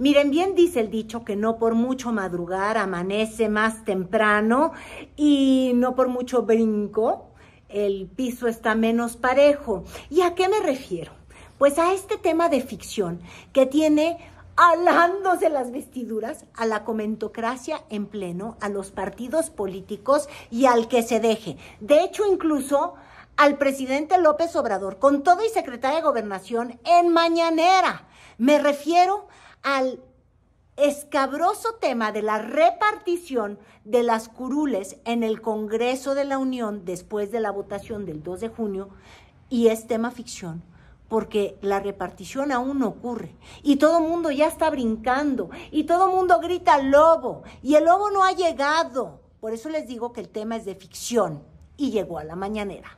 Miren, bien dice el dicho que no por mucho madrugar amanece más temprano y no por mucho brinco el piso está menos parejo. ¿Y a qué me refiero? Pues a este tema de ficción que tiene alándose las vestiduras a la comentocracia en pleno, a los partidos políticos y al que se deje. De hecho, incluso al presidente López Obrador, con todo y secretaria de Gobernación, en mañanera. Me refiero al escabroso tema de la repartición de las curules en el Congreso de la Unión después de la votación del 2 de junio, y es tema ficción, porque la repartición aún no ocurre, y todo el mundo ya está brincando, y todo el mundo grita lobo, y el lobo no ha llegado. Por eso les digo que el tema es de ficción, y llegó a la mañanera.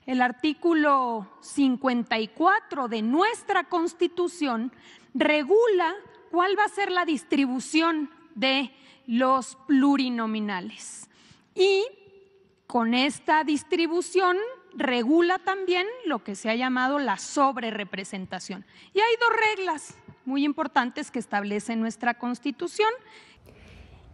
El artículo 54 de nuestra Constitución regula cuál va a ser la distribución de los plurinominales. Y con esta distribución regula también lo que se ha llamado la sobrerepresentación. Y hay dos reglas muy importantes que establece nuestra Constitución.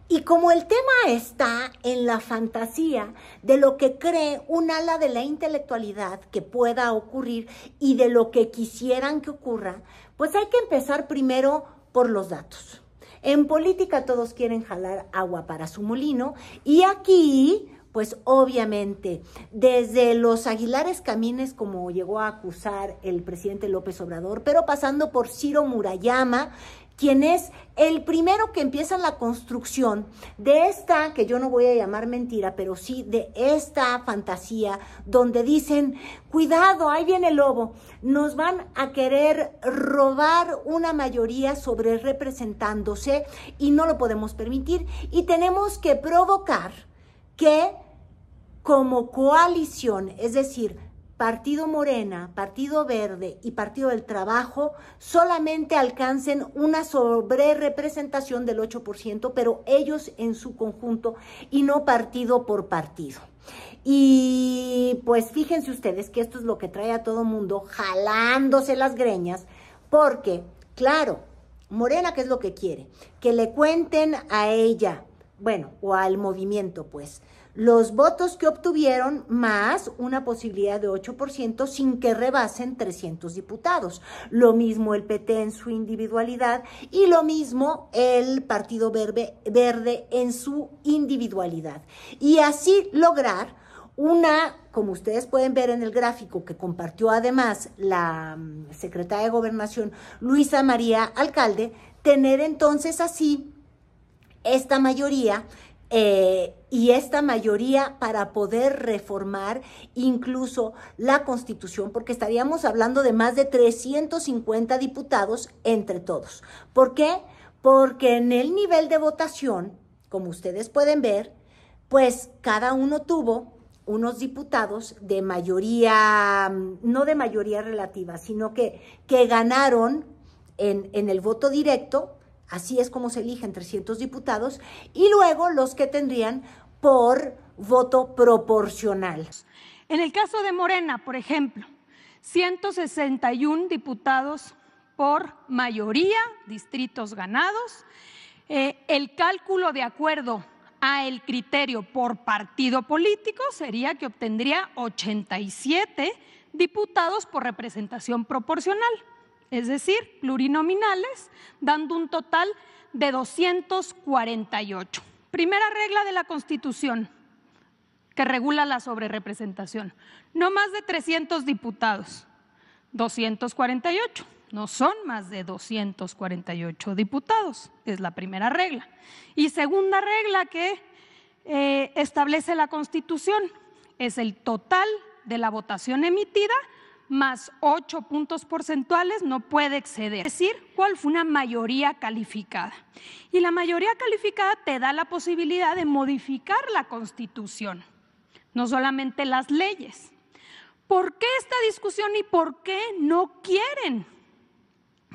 Y como el tema está en la fantasía de lo que cree un ala de la intelectualidad que pueda ocurrir y de lo que quisieran que ocurra, pues hay que empezar primero por los datos. En política todos quieren jalar agua para su molino, y aquí, pues obviamente, desde los Aguilares Camines, como llegó a acusar el presidente López Obrador, pero pasando por Ciro Murayama, quien es el primero que empieza la construcción de esta, que yo no voy a llamar mentira, pero sí de esta fantasía, donde dicen, cuidado, ahí viene el lobo, nos van a querer robar una mayoría sobre representándose y no lo podemos permitir, y tenemos que provocar que como coalición, es decir, Partido Morena, Partido Verde y Partido del Trabajo solamente alcancen una sobrerepresentación del 8%, pero ellos en su conjunto y no partido por partido. Y pues fíjense ustedes que esto es lo que trae a todo mundo jalándose las greñas, porque, claro, Morena, ¿qué es lo que quiere? Que le cuenten a ella, bueno, o al movimiento, pues, los votos que obtuvieron más una posibilidad de 8% sin que rebasen 300 diputados. Lo mismo el PT en su individualidad y lo mismo el Partido Verde en su individualidad. Y así lograr una, como ustedes pueden ver en el gráfico que compartió además la secretaria de Gobernación, Luisa María Alcalde, tener entonces así esta mayoría, y esta mayoría para poder reformar incluso la Constitución, porque estaríamos hablando de más de 350 diputados entre todos. ¿Por qué? Porque en el nivel de votación, como ustedes pueden ver, pues cada uno tuvo unos diputados de mayoría, no de mayoría relativa, sino que ganaron en el voto directo. Así es como se eligen 300 diputados, y luego los que tendrían por voto proporcional. En el caso de Morena, por ejemplo, 161 diputados por mayoría, distritos ganados. El cálculo de acuerdo a el criterio por partido político sería que obtendría 87 diputados por representación proporcional, es decir, plurinominales, dando un total de 248. Primera regla de la Constitución que regula la sobrerepresentación: no más de 300 diputados, 248, no son más de 248 diputados, es la primera regla. Y segunda regla que establece la Constitución es el total de la votación emitida más 8 puntos porcentuales no puede exceder. Es decir, cuál fue una mayoría calificada. Y la mayoría calificada te da la posibilidad de modificar la Constitución, no solamente las leyes. ¿Por qué esta discusión y por qué no quieren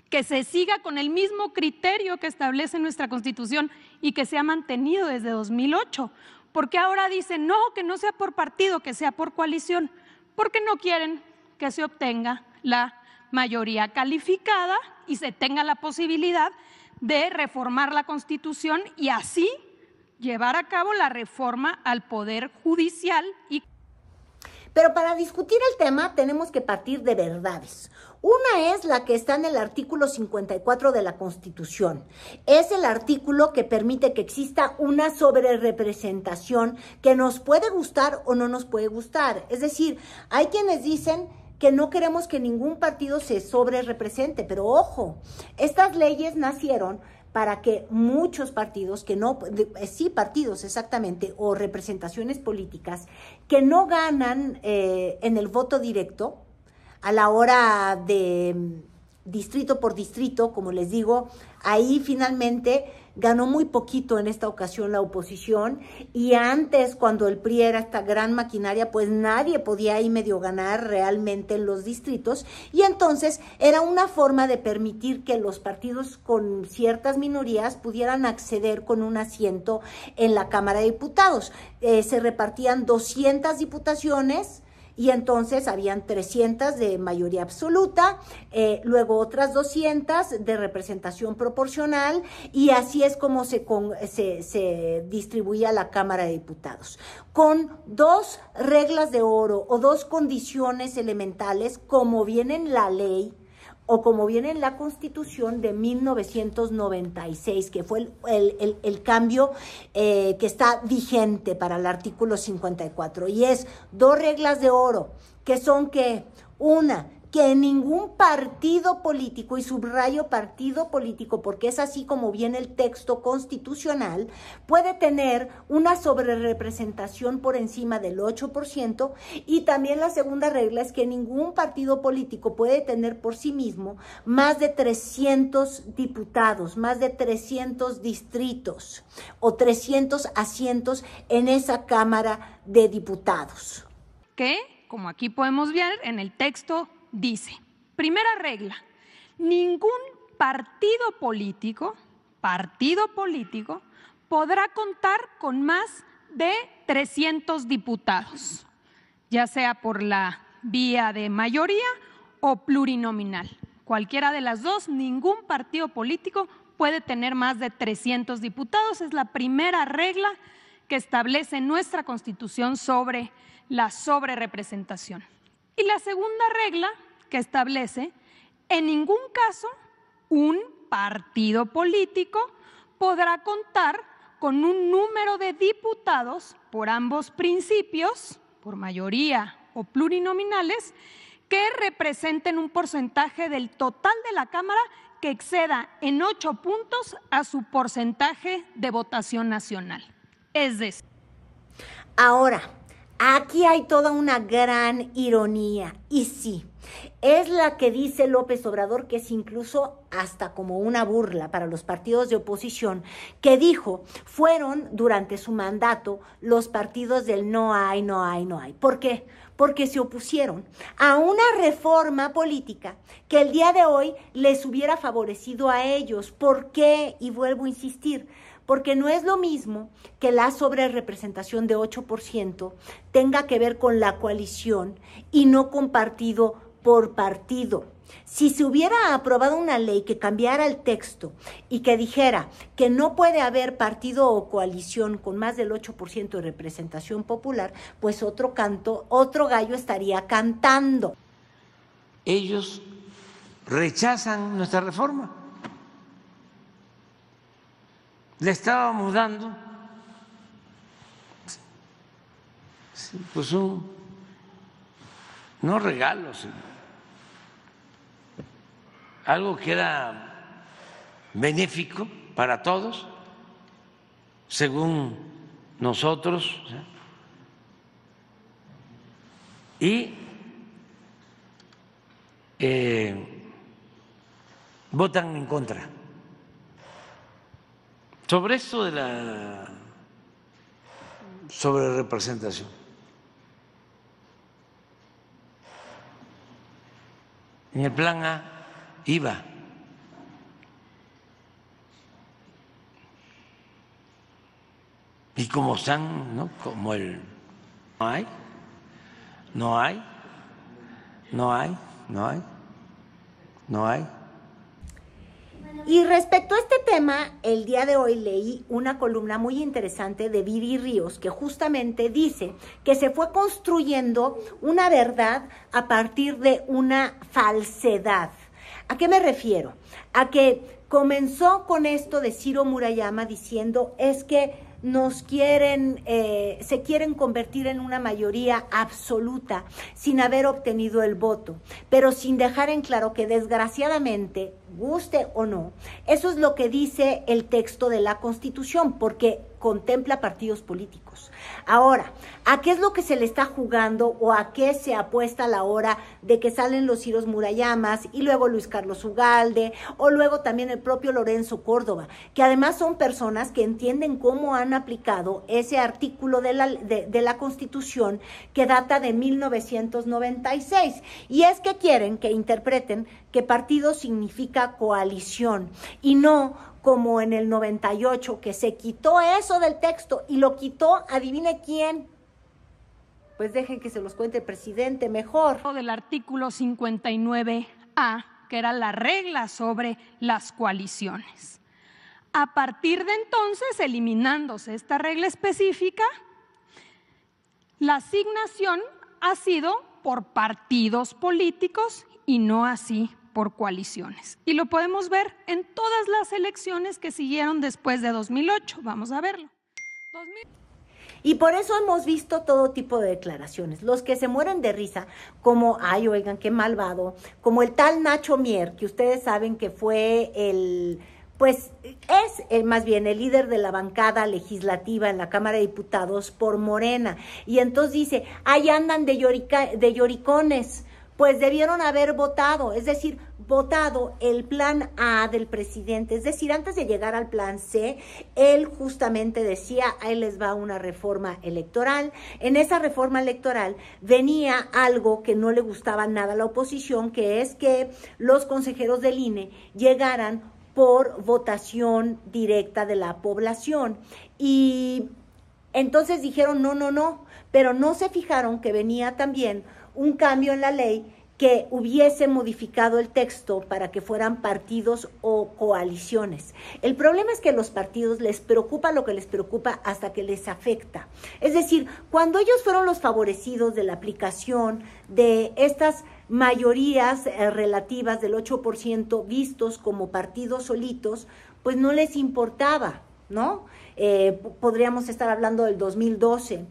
que se siga con el mismo criterio que establece nuestra Constitución y que se ha mantenido desde 2008? ¿Por qué ahora dicen no, que no sea por partido, que sea por coalición? ¿Por qué no quieren que se obtenga la mayoría calificada y se tenga la posibilidad de reformar la Constitución y así llevar a cabo la reforma al Poder Judicial. Pero para discutir el tema tenemos que partir de verdades. Una es la que está en el artículo 54 de la Constitución. Es el artículo que permite que exista una sobrerepresentación que nos puede gustar o no nos puede gustar. Es decir, hay quienes dicen que no queremos que ningún partido se sobrerepresente, pero ojo, estas leyes nacieron para que muchos partidos, partidos exactamente, o representaciones políticas, que no ganan en el voto directo a la hora de distrito por distrito, como les digo, ahí finalmente ganó muy poquito en esta ocasión la oposición, y antes, cuando el PRI era esta gran maquinaria, pues nadie podía ahí medio ganar realmente en los distritos, y entonces era una forma de permitir que los partidos con ciertas minorías pudieran acceder con un asiento en la Cámara de Diputados. Se repartían 200 diputaciones, y entonces habían 300 de mayoría absoluta, luego otras 200 de representación proporcional, y así es como se distribuía la Cámara de Diputados, con dos reglas de oro o dos condiciones elementales, como viene en la ley o como viene en la Constitución de 1996, que fue el cambio que está vigente para el artículo 54, y es dos reglas de oro, que son que, una, que ningún partido político, y subrayo partido político porque es así como viene el texto constitucional, puede tener una sobrerepresentación por encima del 8%, y también la segunda regla es que ningún partido político puede tener por sí mismo más de 300 diputados, más de 300 distritos o 300 asientos en esa Cámara de Diputados. Que, como aquí podemos ver en el texto, dice, primera regla, ningún partido político podrá contar con más de 300 diputados, ya sea por la vía de mayoría o plurinominal. Cualquiera de las dos, ningún partido político puede tener más de 300 diputados. Es la primera regla que establece nuestra Constitución sobre la sobrerepresentación. Y la segunda regla que establece, en ningún caso un partido político podrá contar con un número de diputados por ambos principios, por mayoría o plurinominales, que representen un porcentaje del total de la Cámara que exceda en 8 puntos a su porcentaje de votación nacional. Es decir, ahora, aquí hay toda una gran ironía, y sí, es la que dice López Obrador, que es incluso hasta como una burla para los partidos de oposición, que dijo, fueron durante su mandato los partidos del no hay, no hay, no hay. ¿Por qué? Porque se opusieron a una reforma política que el día de hoy les hubiera favorecido a ellos. ¿Por qué? Y vuelvo a insistir, porque no es lo mismo que la sobrerepresentación de 8% tenga que ver con la coalición y no con partido por partido. Si se hubiera aprobado una ley que cambiara el texto y que dijera que no puede haber partido o coalición con más del 8% de representación popular, pues otro gallo estaría cantando. Ellos rechazan nuestra reforma. Le estábamos dando pues no regalos, algo que era benéfico para todos, según nosotros, y votan en contra. Sobre esto de la sobrerepresentación, en el plan A iba. Y como están, ¿no? Como el no hay, no hay, no hay, no hay. no hay. Y respecto a este tema, el día de hoy leí una columna muy interesante de Viri Ríos que justamente dice que se fue construyendo una verdad a partir de una falsedad. ¿A qué me refiero? A que comenzó con esto de Ciro Murayama diciendo es que nos quieren, se quieren convertir en una mayoría absoluta sin haber obtenido el voto, pero sin dejar en claro que desgraciadamente, guste o no, eso es lo que dice el texto de la Constitución, porque contempla partidos políticos. Ahora, ¿a qué es lo que se le está jugando o a qué se apuesta a la hora de que salen los Ciros Murayamas y luego Luis Carlos Ugalde o luego también el propio Lorenzo Córdoba, que además son personas que entienden cómo han aplicado ese artículo de la Constitución que data de 1996? Y es que quieren que interpreten que partido significa coalición y no como en el 98, que se quitó eso del texto y lo quitó, adivine quién. Pues dejen que se los cuente el presidente mejor. Del artículo 59A, que era la regla sobre las coaliciones. A partir de entonces, eliminándose esta regla específica, la asignación ha sido por partidos políticos y no así por coaliciones. Y lo podemos ver en todas las elecciones que siguieron después de 2008. Vamos a verlo. Y por eso hemos visto todo tipo de declaraciones. Los que se mueren de risa, como, ay, oigan, qué malvado, como el tal Nacho Mier, que ustedes saben que fue más bien el líder de la bancada legislativa en la Cámara de Diputados por Morena. Y entonces dice, ahí andan de lloricones. Pues debieron haber votado, es decir, votado el plan A del presidente, es decir, antes de llegar al plan C, él justamente decía, ahí les va una reforma electoral. En esa reforma electoral venía algo que no le gustaba nada a la oposición, que es que los consejeros del INE llegaran por votación directa de la población. Y entonces dijeron, no, pero no se fijaron que venía también un cambio en la ley que hubiese modificado el texto para que fueran partidos o coaliciones. El problema es que a los partidos les preocupa lo que les preocupa hasta que les afecta. Es decir, cuando ellos fueron los favorecidos de la aplicación de estas mayorías relativas del 8% vistos como partidos solitos, pues no les importaba, ¿no? Podríamos estar hablando del 2012.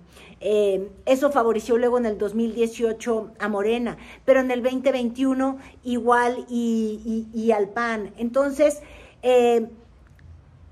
Eso favoreció luego en el 2018 a Morena, pero en el 2021 igual y al PAN. Entonces,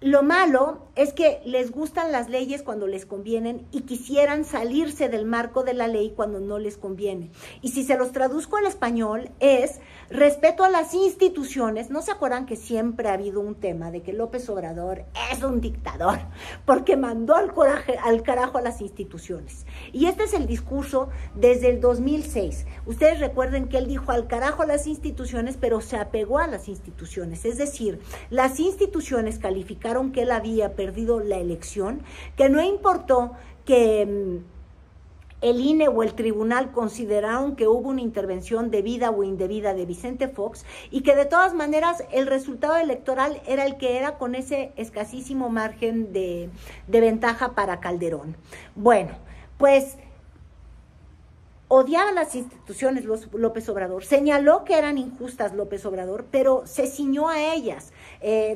lo malo es que les gustan las leyes cuando les convienen y quisieran salirse del marco de la ley cuando no les conviene. Y si se los traduzco al español es respeto a las instituciones. ¿No se acuerdan que siempre ha habido un tema de que López Obrador es un dictador porque mandó al carajo a las instituciones? Y este es el discurso desde el 2006. Ustedes recuerden que él dijo al carajo a las instituciones, pero se apegó a las instituciones. Es decir, las instituciones calificaron que él había perdido la elección, que no importó que el INE o el tribunal consideraron que hubo una intervención debida o indebida de Vicente Fox y que de todas maneras el resultado electoral era el que era con ese escasísimo margen de ventaja para Calderón. Bueno, pues odiaba las instituciones López Obrador, señaló que eran injustas López Obrador, pero se ciñó a ellas,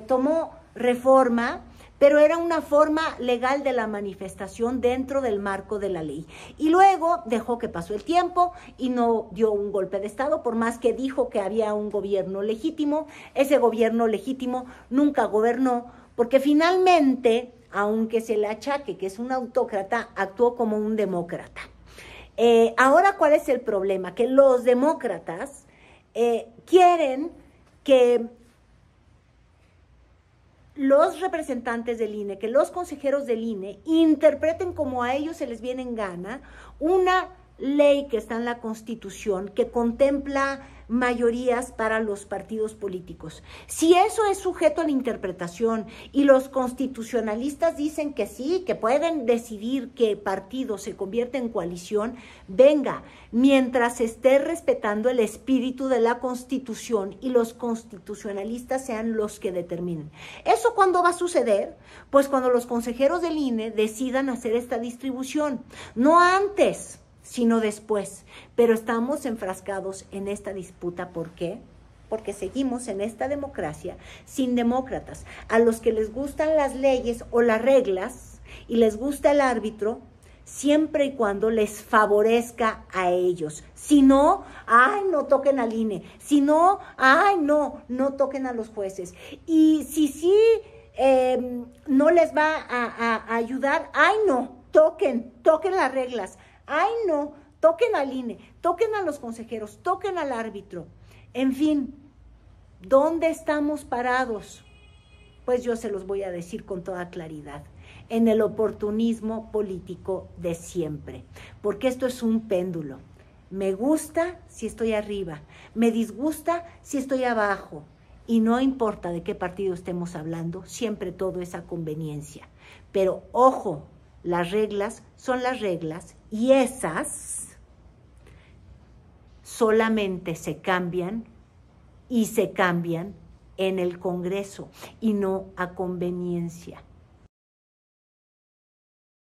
tomó reforma, pero era una forma legal de la manifestación dentro del marco de la ley. Y luego dejó que pasó el tiempo y no dio un golpe de Estado, por más que dijo que había un gobierno legítimo. Ese gobierno legítimo nunca gobernó, porque finalmente, aunque se le achaque que es un autócrata, actuó como un demócrata. Ahora, ¿cuál es el problema? Que los demócratas quieren que los representantes del INE, que los consejeros del INE interpreten como a ellos se les viene en gana una ley que está en la Constitución, que contempla mayorías para los partidos políticos. Si eso es sujeto a la interpretación y los constitucionalistas dicen que sí, que pueden decidir que partido se convierte en coalición, venga, mientras se esté respetando el espíritu de la Constitución y los constitucionalistas sean los que determinen. ¿Eso cuándo va a suceder? Pues cuando los consejeros del INE decidan hacer esta distribución, no antes, sino después. Pero estamos enfrascados en esta disputa. ¿Por qué? Porque seguimos en esta democracia sin demócratas. A los que les gustan las leyes o las reglas y les gusta el árbitro, siempre y cuando les favorezca a ellos. Si no, ¡ay, no toquen al INE! Si no, ¡ay, no toquen a los jueces! Y si sí no les va a ayudar, ¡ay, no! Toquen las reglas. ¡Ay, no! Toquen al INE, toquen a los consejeros, toquen al árbitro. En fin, ¿dónde estamos parados? Pues yo se los voy a decir con toda claridad. En el oportunismo político de siempre. Porque esto es un péndulo. Me gusta si estoy arriba, me disgusta si estoy abajo. Y no importa de qué partido estemos hablando, siempre todo es a conveniencia. Pero ojo, las reglas son las reglas y esas solamente se cambian y se cambian en el Congreso y no a conveniencia.